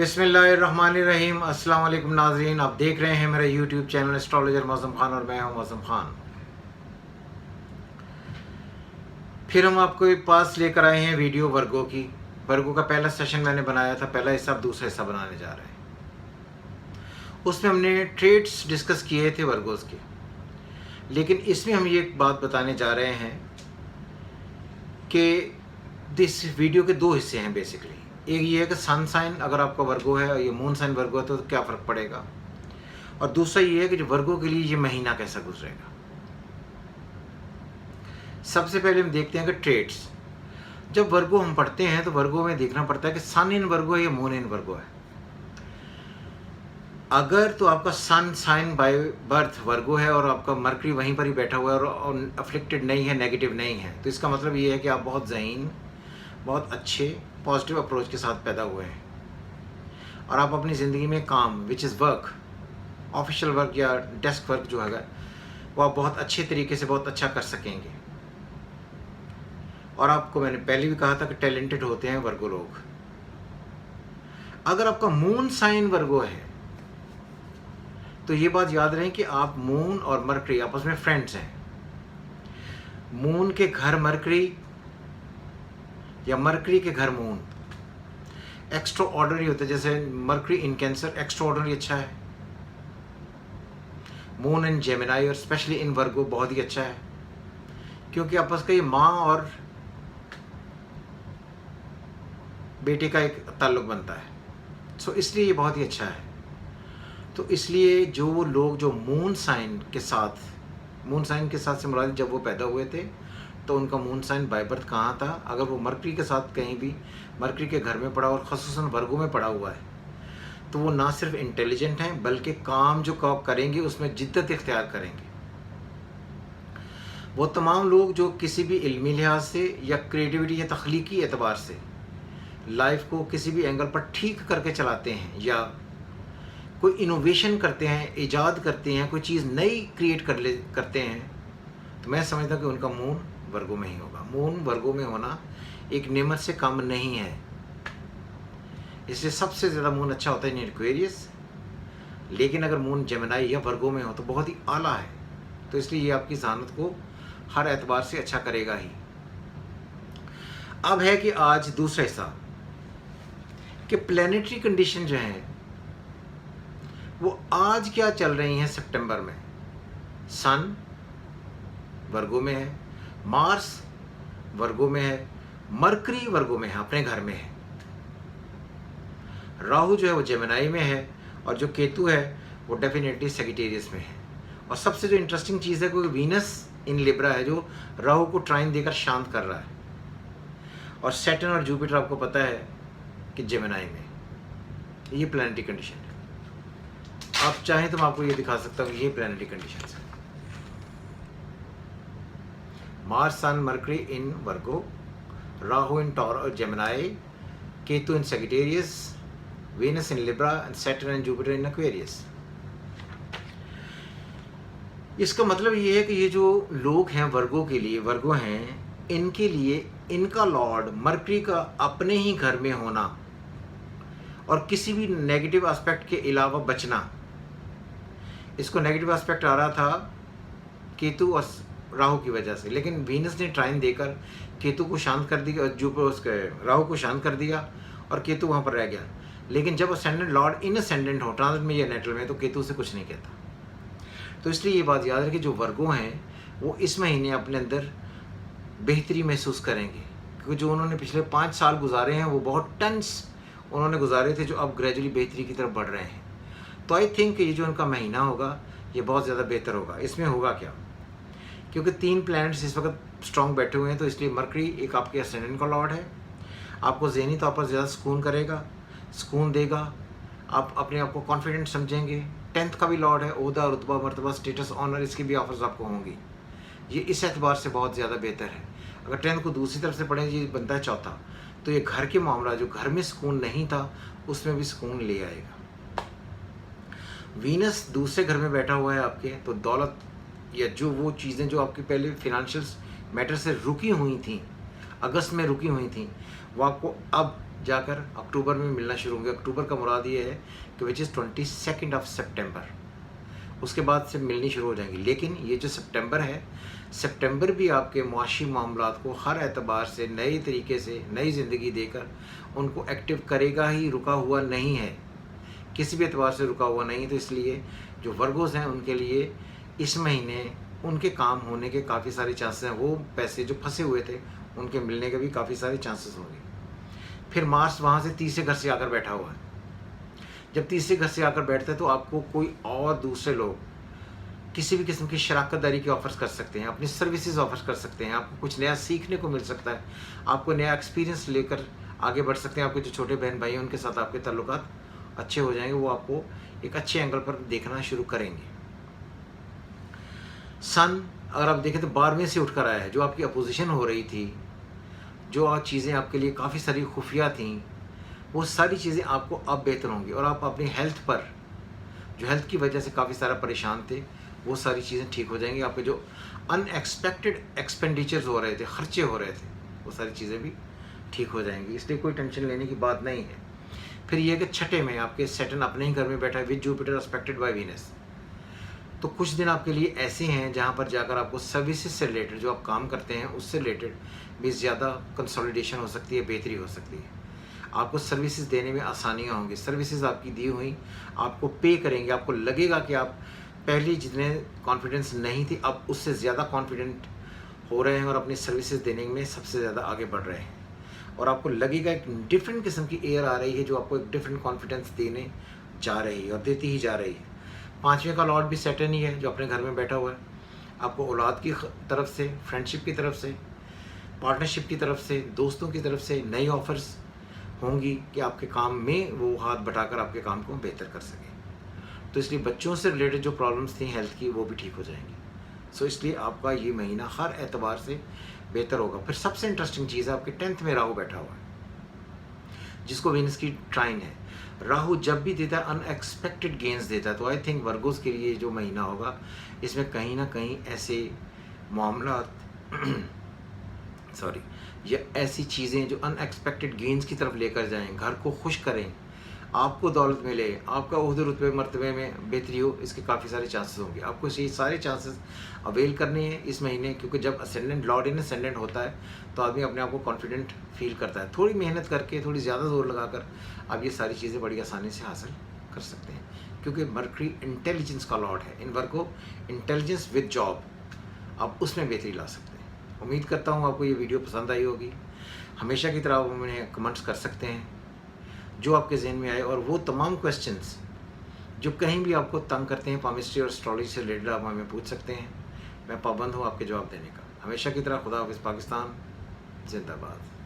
बिस्मिल्लाहिर्रहमानिर्रहीम। अस्सलाम वालेकुम नाज़रीन, आप देख रहे हैं मेरा YouTube channel astrologer Mauzam Khan और मैं हूं मौज़म ख़ान। फिर हम आपको पास लेकर आए हैं वीडियो वर्गो की। वर्गो का पहला सेशन मैंने बनाया था, पहला हिस्सा, अब दूसरा हिस्सा बनाने जा रहे हैं। उसमें हमने ट्रेड्स डिस्कस किए थे वर्गोज़ के, लेकिन इसमें हम ये बात बताने जा रहे हैं कि दिस वीडियो के दो हिस्से हैं बेसिकली। एक ये है कि सन साइन अगर आपका वर्गो है और ये मून साइन वर्गो है तो क्या फ़र्क पड़ेगा, और दूसरा ये है कि जो वर्गो के लिए ये महीना कैसा गुजरेगा। सबसे पहले हम देखते हैं कि ट्रेड्स, जब वर्गो हम पढ़ते हैं तो वर्गो में देखना पड़ता है कि सन इन वर्गो है या मून इन वर्गो है। अगर तो आपका सन साइन बाय बर्थ वर्गो है और आपका मरकरी वहीं पर ही बैठा हुआ है और अफ्लिक्टेड नहीं है, नेगेटिव नहीं है, तो इसका मतलब ये है कि आप बहुत ज़हीन, बहुत अच्छे पॉजिटिव अप्रोच के साथ पैदा हुए हैं और आप अपनी ज़िंदगी में काम which is work, official work या डेस्क वर्क जो है वो आप बहुत अच्छे तरीके से बहुत अच्छा कर सकेंगे। और आपको मैंने पहले भी कहा था कि टैलेंटेड होते हैं वर्गो लोग। अगर आपका मून साइन वर्गो है तो ये बात याद रहे कि आप मून और मरकरी आपस में फ्रेंड्स हैं। मून के घर मरकरी या मरकरी के घर मून एक्स्ट्रा ऑर्डिनरी होते हैं। जैसे मरकरी इन कैंसर एक्स्ट्रा ऑर्डिनरी अच्छा है, मून इन जेमिनाई और स्पेशली इन वर्गो बहुत ही अच्छा है, क्योंकि आपस का ये माँ और बेटे का एक ताल्लुक बनता है। सो इसलिए ये बहुत ही अच्छा है। तो इसलिए जो लोग जो मून साइन के साथ से मुराद जब वो पैदा हुए थे तो उनका मून साइन बाय बर्थ कहाँ था, अगर वो मरकरी के साथ कहीं भी मरकरी के घर में पड़ा और ख़ुसूसन वर्गों में पड़ा हुआ है तो वो ना सिर्फ इंटेलिजेंट हैं बल्कि काम जो करेंगे उसमें जिद्दत इख्तियार करेंगे। वो तमाम लोग जो किसी भी इल्मी लिहाज से या क्रिएटिविटी या तख्लीकी एतबार से लाइफ को किसी भी एंगल पर ठीक करके चलाते हैं या कोई इनोवेशन करते हैं, ईजाद करते हैं, कोई चीज़ नई क्रिएट करते हैं, तो मैं समझता हूँ कि उनका मून वर्गों में ही होगा। मून वर्गों में होना एक नेमत से कम नहीं है, इसलिए सबसे ज़्यादा मून अच्छा होता है इन एक्वेरियस। लेकिन अगर मून जेमिनाई या वर्गों में हो तो बहुत ही आला है, तो इसलिए ये आपकी जहानत को हर एतबार से अच्छा करेगा ही। अब है कि आज दूसरा हिस्सा कि प्लैनेटरी कंडीशन जो हैं वो आज क्या चल रही हैं। सितंबर में सन वर्गो में है, मार्स वर्गो में है, मरकरी वर्गो में है, अपने घर में है, राहु जो है वो जेमिनाई में है और जो केतु है वो डेफिनेटली सैजिटेरियस में है। और सबसे जो इंटरेस्टिंग चीज़ है कि वीनस इन लिब्रा है जो राहु को ट्राइन देकर शांत कर रहा है, और सैटर्न और जुपिटर आपको पता है कि जेमिनाई में। ये प्लैनेटरी कंडीशन है। आप चाहें तो मैं आपको ये दिखा सकता हूँ, ये प्लैनेटरी कंडीशन है। मार्स सन मरकरी इन वर्गो, राहु इन टॉरस और Gemini, Ketu in Sagittarius, Venus in Libra and Saturn and Jupiter in Aquarius. इसका मतलब ये है कि ये जो लोग हैं वर्गो के लिए, वर्गो हैं, इनके लिए इनका लॉर्ड मरकरी का अपने ही घर में होना और किसी भी नेगेटिव एस्पेक्ट के अलावा बचना। इसको नेगेटिव एस्पेक्ट आ रहा था केतु और राहु की वजह से, लेकिन वीनस ने ट्राइन देकर केतु को शांत कर दिया, जुपिटर उसके राहु को शांत कर दिया और केतु वहाँ पर रह गया। लेकिन जब असेंडेंट लॉर्ड इन असेंडेंट हो ट्रांजिट में या नेटल में तो केतु से कुछ नहीं कहता। तो इसलिए ये बात याद रखें कि जो वर्गो हैं वो इस महीने अपने अंदर बेहतरी महसूस करेंगे, क्योंकि जो उन्होंने पिछले 5 साल गुजारे हैं वो बहुत टेंस उन्होंने गुजारे थे, जो अब ग्रेजुअली बेहतरी की तरफ बढ़ रहे हैं। तो आई थिंक ये जो उनका महीना होगा ये बहुत ज़्यादा बेहतर होगा। इसमें होगा क्या, क्योंकि 3 प्लैनेट्स इस वक्त स्ट्रॉन्ग बैठे हुए हैं, तो इसलिए मरकरी एक आपके असेंडेंट का लॉर्ड है, आपको ज़हनी तौर पर ज़्यादा सुकून करेगा, सुकून देगा, आप अपने आप को कॉन्फिडेंट समझेंगे। 10th का भी लॉर्ड है, ओहदा, रुतबा, मर्तबा, स्टेटस, ऑनर, इसकी भी ऑफर्स आपको होंगी। ये इस एतबार से बहुत ज़्यादा बेहतर है। अगर 10th को दूसरी तरफ से पढ़ें, ये बनता है चौथा, तो ये घर के मामला जो घर में सुकून नहीं था उसमें भी सुकून ले आएगा। वीनस दूसरे घर में बैठा हुआ है आपके, तो दौलत या जो वो चीज़ें जो आपकी पहले फिनंशियल मैटर से रुकी हुई थी, अगस्त में रुकी हुई थी, वो आपको अब जाकर अक्टूबर में मिलना शुरू होंगे। अक्टूबर का मुराद ये है कि विच इज़ 22 ऑफ सितंबर, उसके बाद से मिलनी शुरू हो जाएंगी। लेकिन ये जो सितंबर है, सितंबर भी आपके मुआशी मामलात को हर एतबार से नए तरीके से नई ज़िंदगी देकर उनको एक्टिव करेगा ही, रुका हुआ नहीं है, किसी भी एतबार से रुका हुआ नहीं। तो इसलिए जो वर्गोज़ हैं उनके लिए इस महीने उनके काम होने के काफ़ी सारे चांसेस हैं। वो पैसे जो फंसे हुए थे उनके मिलने के भी काफ़ी सारे चांसेस होंगे। फिर मार्स वहाँ से तीसरे घर से आकर बैठा हुआ है। जब तीसरे घर से आकर बैठता है तो आपको कोई और दूसरे लोग किसी भी किस्म की शराकतदारी के ऑफर्स कर सकते हैं, अपनी सर्विसेज ऑफर कर सकते हैं, आपको कुछ नया सीखने को मिल सकता है, आपको नया एक्सपीरियंस लेकर आगे बढ़ सकते हैं। आपके जो छोटे बहन भाई हैं उनके साथ आपके ताल्लुकात अच्छे हो जाएंगे, वो आपको एक अच्छे एंगल पर देखना शुरू करेंगे। सन अगर आप देखें तो 12वें से उठकर आया है। जो आपकी अपोजिशन हो रही थी, जो चीज़ें आपके लिए काफ़ी सारी खुफिया थीं, वो सारी चीज़ें आपको अब बेहतर होंगी। और आप अपनी हेल्थ पर, जो हेल्थ की वजह से काफ़ी सारा परेशान थे, वो सारी चीज़ें ठीक हो जाएंगी। आपके जो अनएक्सपेक्टेड एक्सपेंडिचर्स हो रहे थे, खर्चे हो रहे थे, वो सारी चीज़ें भी ठीक हो जाएंगी। इसलिए कोई टेंशन लेने की बात नहीं है। फिर ये कि छठे में आपके सैटर्न अपने ही घर में बैठा है with Jupiter expected by Venus. तो कुछ दिन आपके लिए ऐसे हैं जहाँ पर जाकर आपको सर्विसेज से रिलेटेड, जो आप काम करते हैं उससे रिलेटेड भी ज़्यादा कंसोलिडेशन हो सकती है, बेहतरी हो सकती है। आपको सर्विसेज देने में आसानियाँ होंगी। सर्विसेज आपकी दी हुई आपको पे करेंगे। आपको लगेगा कि आप पहले जितने कॉन्फिडेंस नहीं थी, अब उससे ज़्यादा कॉन्फिडेंट हो रहे हैं और अपनी सर्विसेज देने में सबसे ज़्यादा आगे बढ़ रहे हैं। और आपको लगेगा एक डिफरेंट किस्म की एयर आ रही है जो आपको एक डिफरेंट कॉन्फिडेंस देने जा रही है और देती ही जा रही है। 5वें का लॉर्ड भी सैटर्न ही है जो अपने घर में बैठा हुआ है। आपको औलाद की तरफ से, फ्रेंडशिप की तरफ से, पार्टनरशिप की तरफ से, दोस्तों की तरफ से नई ऑफर्स होंगी कि आपके काम में वो हाथ बटाकर आपके काम को बेहतर कर सकें। तो इसलिए बच्चों से रिलेटेड जो प्रॉब्लम्स थी हेल्थ की, वो भी ठीक हो जाएंगी। सो इसलिए आपका ये महीना हर एतबार से बेहतर होगा। फिर सबसे इंटरेस्टिंग चीज़ है आपके 10th में राहु बैठा हुआ है, जिसको वीनस की ट्राइन है। राहु जब भी देता है अनएक्सपेक्टेड गेंस देता है। तो आई थिंक वर्गोस के लिए जो महीना होगा, इसमें कहीं ना कहीं ऐसे मामला सॉरी, ये ऐसी चीज़ें जो अनएक्सपेक्टेड गेंस की तरफ लेकर जाएं, घर को खुश करें, आपको दौलत मिले, आपका ओहदे रुतबे मर्तबे में बेहतरी हो, इसके काफ़ी सारे चांसेस होंगे। आपको ये सारे चांसेस अवेल करने हैं इस महीने, क्योंकि जब असेंडेंट लॉर्ड इन असेंडेंट होता है तो आदमी अपने आप को कॉन्फिडेंट फील करता है। थोड़ी मेहनत करके, थोड़ी ज़्यादा जोर लगाकर आप ये सारी चीज़ें बड़ी आसानी से हासिल कर सकते हैं, क्योंकि मर्करी इंटेलिजेंस का लॉर्ड है। इन वर्ग को इंटेलिजेंस विद जॉब, आप उसमें बेहतरी ला सकते हैं। उम्मीद करता हूँ आपको ये वीडियो पसंद आई होगी। हमेशा की तरह आप उन्हें कमेंट्स कर सकते हैं जो आपके जहन में आए, और वो तमाम क्वेश्चंस जो कहीं भी आपको तंग करते हैं पामिस्ट्री और एस्ट्रोलॉजी से रिलेटेड, आप हमें पूछ सकते हैं। मैं पाबंद हूँ आपके जवाब देने का। हमेशा की तरह खुदा हाफिज़। पाकिस्तान जिंदाबाद।